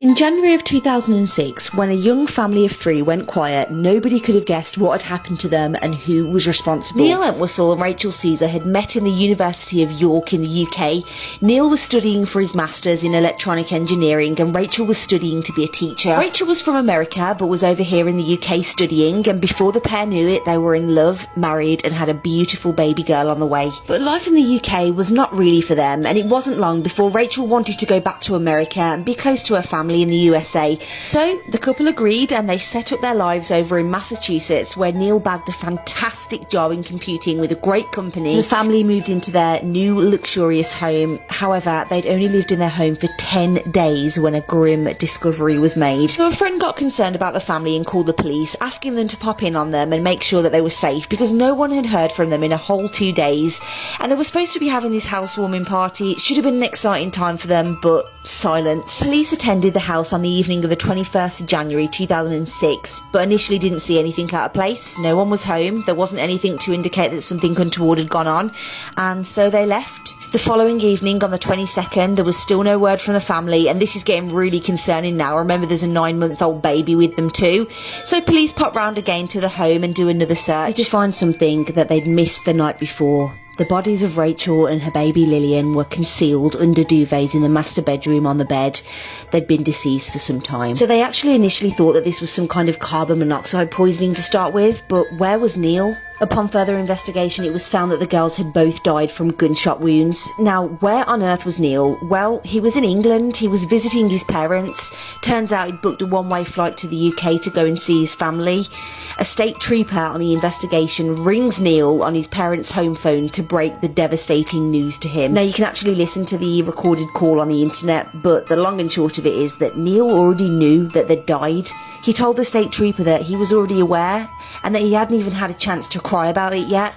In January of 2006, when a young family of three went quiet, nobody could have guessed what had happened to them and who was responsible. Neil Entwistle and Rachel Caesar had met in the University of York in the UK. Neil was studying for his Masters in Electronic Engineering and Rachel was studying to be a teacher. Rachel was from America but was over here in the UK studying, and before the pair knew it, they were in love, married and had a beautiful baby girl on the way. But life in the UK was not really for them, and it wasn't long before Rachel wanted to go back to America and be close to her family in the USA. So the couple agreed and they set up their lives over in Massachusetts, where Neil bagged a fantastic job in computing with a great company. The family moved into their new luxurious home. However, they'd only lived in their home for 10 days when a grim discovery was made. So a friend got concerned about the family and called the police, asking them to pop in on them and make sure that they were safe, because no one had heard from them in a whole 2 days. And they were supposed to be having this housewarming party. It should have been an exciting time for them, but silence. Police attended the house on the evening of the 21st of January 2006, but initially didn't see anything out of place. No one was home, there wasn't anything to indicate that something untoward had gone on, and so they left. The following evening, on the 22nd, there was still no word from the family, and this is getting really concerning now. Remember, there's a 9-month-old baby with them too. So police pop round again to the home and do another search to find something that they'd missed the night before. The bodies of Rachel and her baby Lillian were concealed under duvets in the master bedroom on the bed. They'd been deceased for some time. So they actually initially thought that this was some kind of carbon monoxide poisoning to start with, but where was Neil? Upon further investigation, it was found that the girls had both died from gunshot wounds. Now, where on earth was Neil? Well, he was in England, he was visiting his parents. Turns out he'd booked a one-way flight to the UK to go and see his family. A state trooper on the investigation rings Neil on his parents' home phone to break the devastating news to him. Now, you can actually listen to the recorded call on the internet, but the long and short of it is that Neil already knew that they'd died. He told the state trooper that he was already aware, and that he hadn't even had a chance to cry about it yet.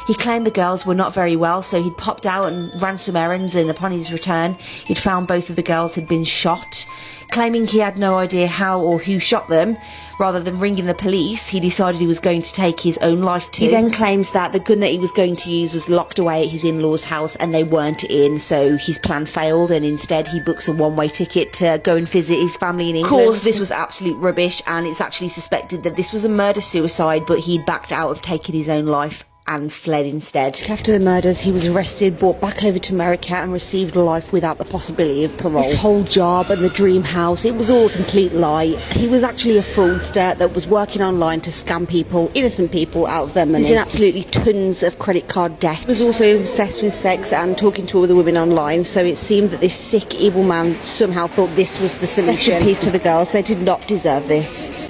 He claimed the girls were not very well, so he'd popped out and ran some errands, and upon his return, he'd found both of the girls had been shot. Claiming he had no idea how or who shot them, rather than ringing the police, he decided he was going to take his own life too. He then claims that the gun that he was going to use was locked away at his in-laws' house and they weren't in, so his plan failed, and instead he books a one-way ticket to go and visit his family in England. Of course, this was absolute rubbish, and it's actually suspected that this was a murder-suicide, but he'd backed out of taking his own life and fled instead. After the murders, he was arrested, brought back over to America and received life without the possibility of parole. His whole job and the dream house, it was all a complete lie. He was actually a fraudster that was working online to scam people, innocent people, out of their money. He's in absolutely tons of credit card debt. He was also obsessed with sex and talking to other women online, so it seemed that this sick, evil man somehow thought this was the solution. Rest in peace to the girls, they did not deserve this.